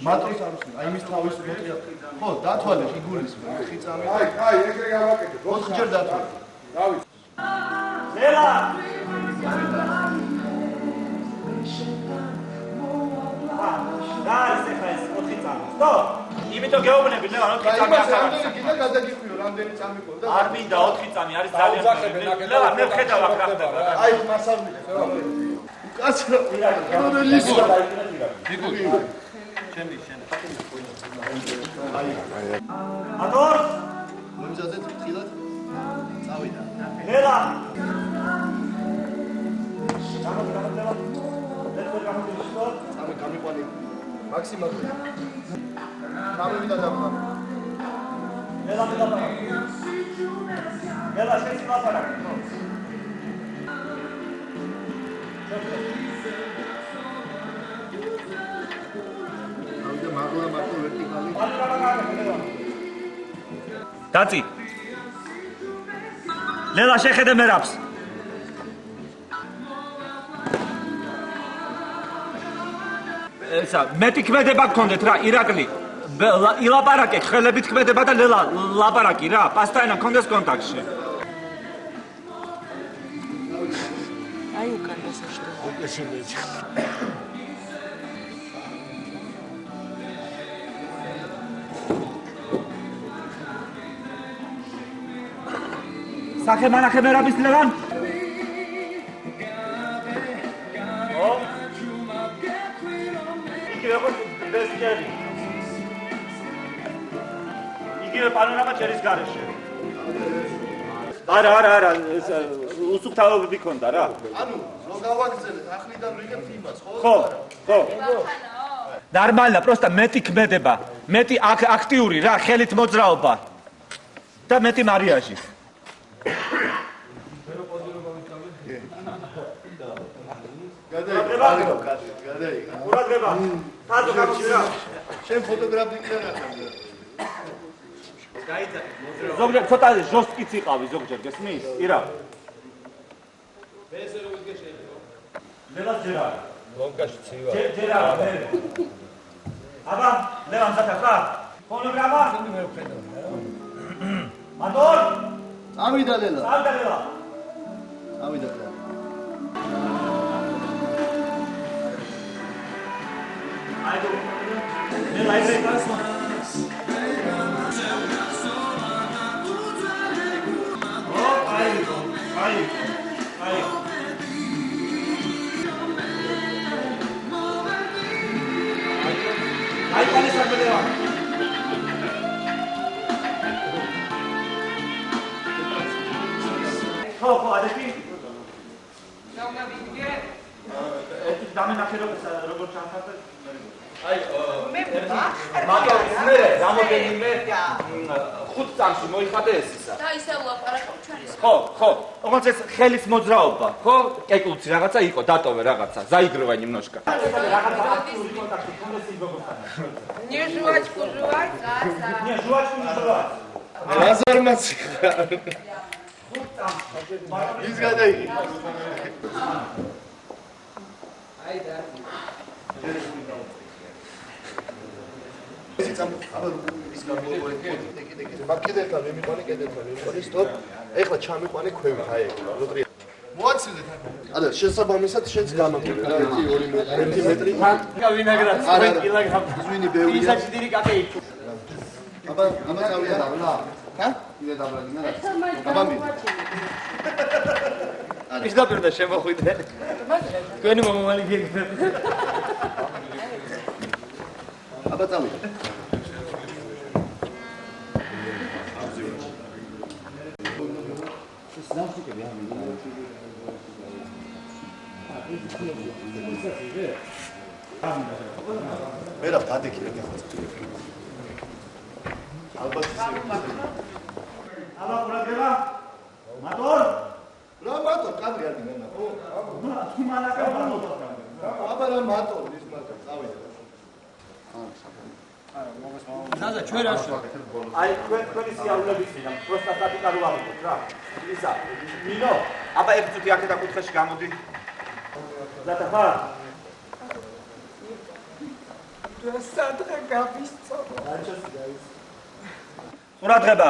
მატრის არ უსმენ. აი მის თავის მოტრია. ხო, დათვალე ფიგურის ხიწამი. აი, ეგრე გავაკეთე. 4 ჯერ დათვალე. დავით. ლელა. და ეს ხა ეს 4 წამი. სტო. იმიტომ გეუბნები ლელა 4 წამი არ არის. კიდე გადაგიყვიო, რამდენი წამი ყო და არ მინდა 4 წამი არის ძალიან. ლელა მე ვხედავ აქ რა ხდება. აი მასავნია. კაცო, როლიში. ფიგური. ჩემი შენ. ადორ მომზადეთ ფრთხილად წავიდა ლელა გამოდელა ლელა გამოდელა წამი გამიყვანი მაქსიმალურად გამივიდა და ლელა ლელა შეცი ლაპარაკი მაგლა მარტო ვერტიკალი დაწი ლელა შეხედე მერაბს ესა მეტი ქმედება გქონდეთ რა ირაკლი ილაპარაკე ხელებით ქმედება და ლელა ლაპარაკი რა პასტაენა გქონდეს კონტაქტში აი უკანასაშტო სახე მანახე მერაბის ლევან ო იგივე ხო ბესკერი იგივე პანორამა ჩერის გარეშე არა ეს უსუფთავები გქონდა რა ანუ რო გავაგზავნეთ ახლიდან ვიგებთ იმას ხო ხო ნორმალია პროსტა მეტი ქმედება მეტი აქტიური რა ხელით მოძრაობა და მეტი მარიაჟი გადაიგა ურაგება თაზო გამიჩრა შენ ფოტოგრაფი კი არა ზოგჯერ ცოტა ჟოსტკიც იყავი ზოგჯერ გესმის? ირა. ეს რო ვიდგე შეიძლება. ლევან ჯერა. ლონკაში ცივა. ჯერა. აბა, ლევან ზათახა. ფონოგრამა? მე ვხედავ. ადორ? წავიდა ლელა. წავიდა ლელა. წავიდა ლელა. აიდო. ლელა ისე გასმა. Ai quale serve le mani? Ho, adesso. Non mi viene. Dammi una che robot c'ha აი მე რამოდენიმე 5 წამში მოიხადე ეს ისა და ისე ვლაპარაკობ ჩვენის ხო ოღონდ ეს ხელის მოძრაობა ხო კეკლუცი რაღაცა იყო დატოვე რაღაცა заигрывай немножко რაღაცა აქტიური კონტაქტი კონდეს იგოგოსთან не жвачку жевать не жвачку не жевать разармацი 5 წამში ის გადაიღი აი და ეს წამ აბა ის გამოვიყვანე მაგედერთან მემიყვანე კედერთან მემიყვანე სტოპ ეხლა ჩამიყვანე ქვევით აი როტრია მოაცილეთ არა შესაბამისად შენს გამაგები რა 1 მეტრი ვინაგრად 1 კილოგრამი ზვინი ბევრია ისაჩი დიდი კაკეი აბა წავიდა დაბლა ჰა იდე დაბლა გინდა აბა მე ის დაპირდა შემოხვიდე თქვენი მომავალი გიგებთ აბა წავიდა მერაბ დადექი რა ალბათ ისე აბა ურაგება მატორ რა მატო კადრი არ დინა ხო თუ მანაკა მომოტო აბა რა მატო ის მატო წავიდა ზაზა ჩვენ რაშო აი თქვენი სიარულების მინდა პროსტა დაპიკარო ვაღებთ რა ისა მინო აბა ერთ წუთი აქ და კუთხეში გამოდი ზათა ხარ სადღა გამისწორა. ყურადღება.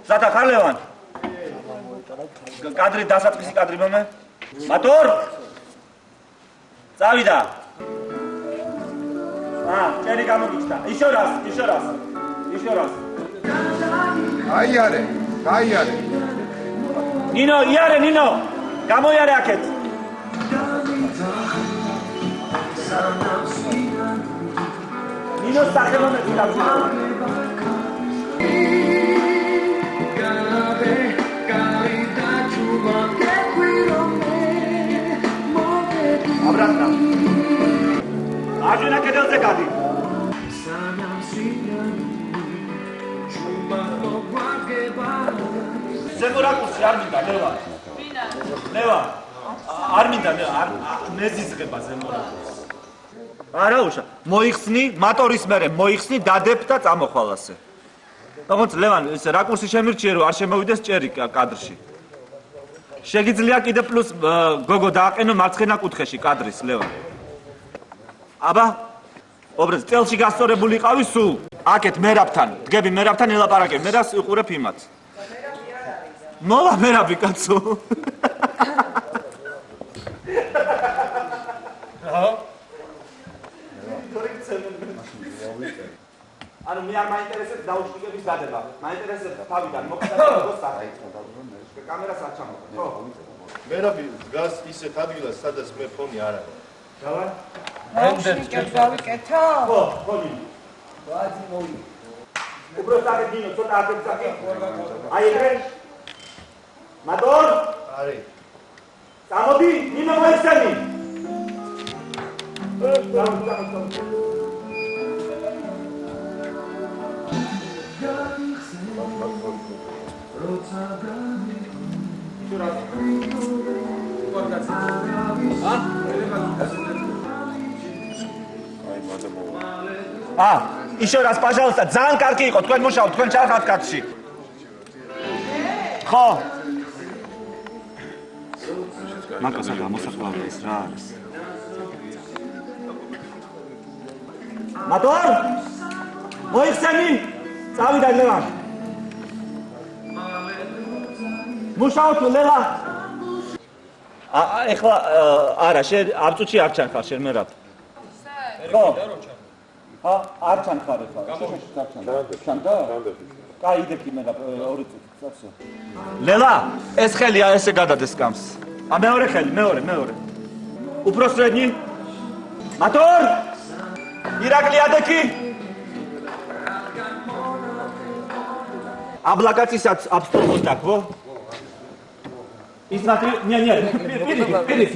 ზათა ხარ ლევან? კადრი დასაწყისი კადრი მომე? მატურ? წავიდა. ჭერი გამოგიჩნდა. Еще раз. გაიარე. ნინო, იარე, ნინო. გამოიარე აქეთ. ნინო სახელმწიფო დაბრუნდა. აბრანა. აჯუნა კედელზე გადი. ზემორაკუსი არ მინდა ლევა. ლევა. არ მინდა მეზიზღება ზემორაკუსი. არაუშა, მოიხსნი, მატორის მერე მოიხსნი, დადებ და წამოხვალასე. თუმცა ლევან, ეს რაკურსი შემირჩიე რომ არ შემოვიდეს ჭერი კადრში. შეგიძლია კიდე პლუს გოგო დააყენო მარცხენა კუთხეში კადრის ლევან. აბა, ობრez წელში გასწორებული ყავი სულ. აქეთ მერაბთან, დგები მერაბთან ელაპარაკებ, მერას უყურებ იმათ. მოვა მერაბი კაცო. ანუ მე არ მაინტერესებს დაუშტიკების დადება. მაინტერესებს თავიდან მოხდა როგორ სახე. კამერას არ ჩამოყვა. ხო. მერაბი გას ისეთ ადგილას, სადაც მე ფონი არ არის. დავა? ნაუშნიკებს გავიკეთო? ხო, ფონი. ვაძი მოი. უბრალოდ აქ დინო, ცოტა აქეთ აქ. აი ეგრე. მადორ? არის. წამოდი, ნინო მოიხსენი. Еще раз, пожалуйста, ძალიან კარგი იყო, თქვენ მუშაობ, თქვენ ჩარხავთ კაცში. ხო. მაკასა გამოსახვავია ეს რა არის? მადორ? მოიხსენი? წავიდა ლევან. მუშაობ ლელა. ეხლა არა, შენ არ წუთში არ ჩანხარ შენ მერაბ. ხო. არ ჩანხარ ეხლა. ჩანდა? კაი, იდექი მერაბ 2 წუთი. ლელა, ეს ხელია ესე გადადეს კამს. მეორე ხელი, მეორე. უფრო სრედნი. მადორ? ირაკლი ადექი? აბლაკაცისაც აბსტოლოს დაკ, ხო? ისმათი, ნია, პირი.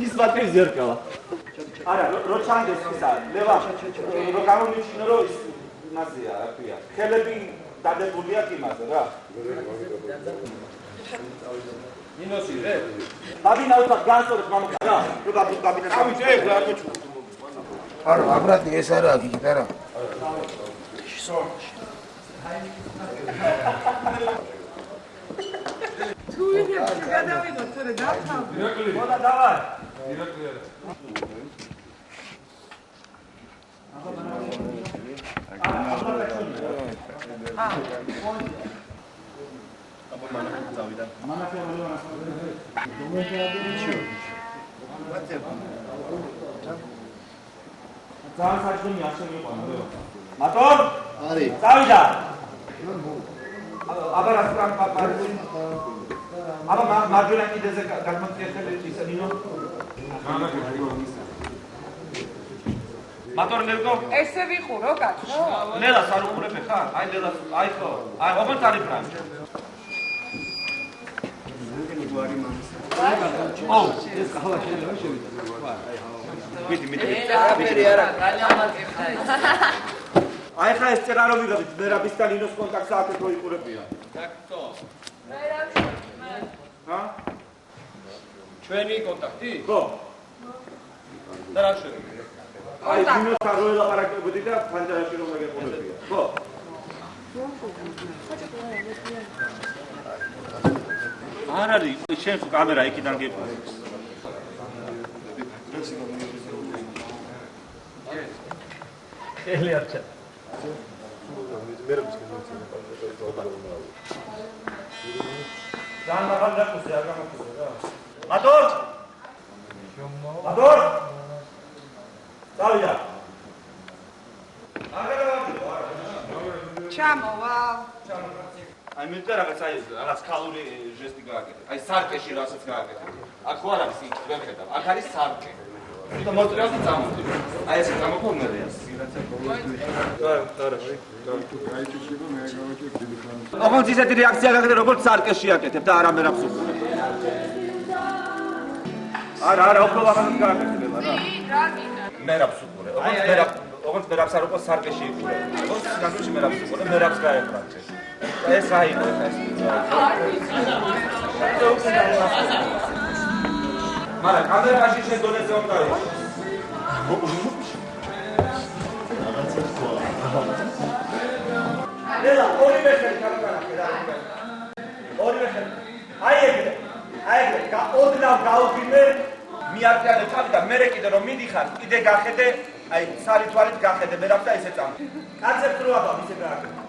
ისმათი ზერკალა. არა, რო ჩანდეს ისა, ლევა, რო გამომიჩინო, რომ ის მასია, რა ქვია. ხელები დადებულია იმაზე, რა. ნინოსი, რე? ბაბინა უცხად განსწორებს მამაკა, რა. რო ბაბინა წავიდე, რა მოჩუ. არა, აბრატი ეს არაა, გიგიტარა. თუ იქნება გადავიღოთ, თორე დავთავ. მოდა დავარ. ძალიან საჭმელი არ შემიყვანა. მატორ? არის. წავიდა. აბა რა სტრამ პაპარი. აბა მარჯვენა კიდეზე გადმოწიეთელი ისა ნინო. მატორ ლევგო? ესე ვიყურო, კაცო? ლელას არ უყურებ ხარ? აი ლელას, აი ხო. აი ოღონდ არის ფრანჩ. ო, ეს ხალა შეიძლება შევიდა. მიდი. აი ხა ეს წერა რომ ვიღებთ, მერაბისთან ინოს კონტაქტს აქეთ რო იყურებია. დაკტო. ჰა? ჩვენი კონტაქტი? ხო. და რა შეიძლება? აი ინოსთან რო ელაპარაკებოდი და ფანჯარაში რომ მეგეყურებია. ხო. არ არის, შენ კამერა იქიდან გიყვარს. ხელი არ ჩა. ძალიან მაღალ დაკუზე არ გამოგწევ რა. მატორ! მატორ! წავიდა. ჩამოვალ. აი მე და რაღაც ქალური ჟესტი გააკეთე. აი სარკეში რასაც გააკეთე. აქ ხო არ არის იქ ვერ ხედავ. აქ არის სარკე. და მოწრეავს და წამოდი. აი ესე გამოფორმებია. ოღონდ ისეთი რეაქცია გააკეთე როგორც სარკეში აკეთებ და არა მერაბს უყურებ. არა, უფრო აღარ გააკეთებება რა. რა გინდა? მერაბს უყურებ. ოღონდ მერაბს არ უყურებ სარკეში იყურებ. ოღონდ გასულში მერაბს უყურებ, მერაბს გაეფრაქცე. ეს აიღო ეს. მაგრამ კამერაში შეგონეზე უნდა იყოს. ელა ორივე ხელი გამოგანახე რა. ორივე ხელი. აი ეგრე. ოდნავ გაუგინე მიარტიანე თავი და მერე კიდე რომ მიდიხარ კიდე გახედე აი სარი თვალით გახედე მერაბს და ისე წამო. კაცებს რო აბა ისე გააკეთე.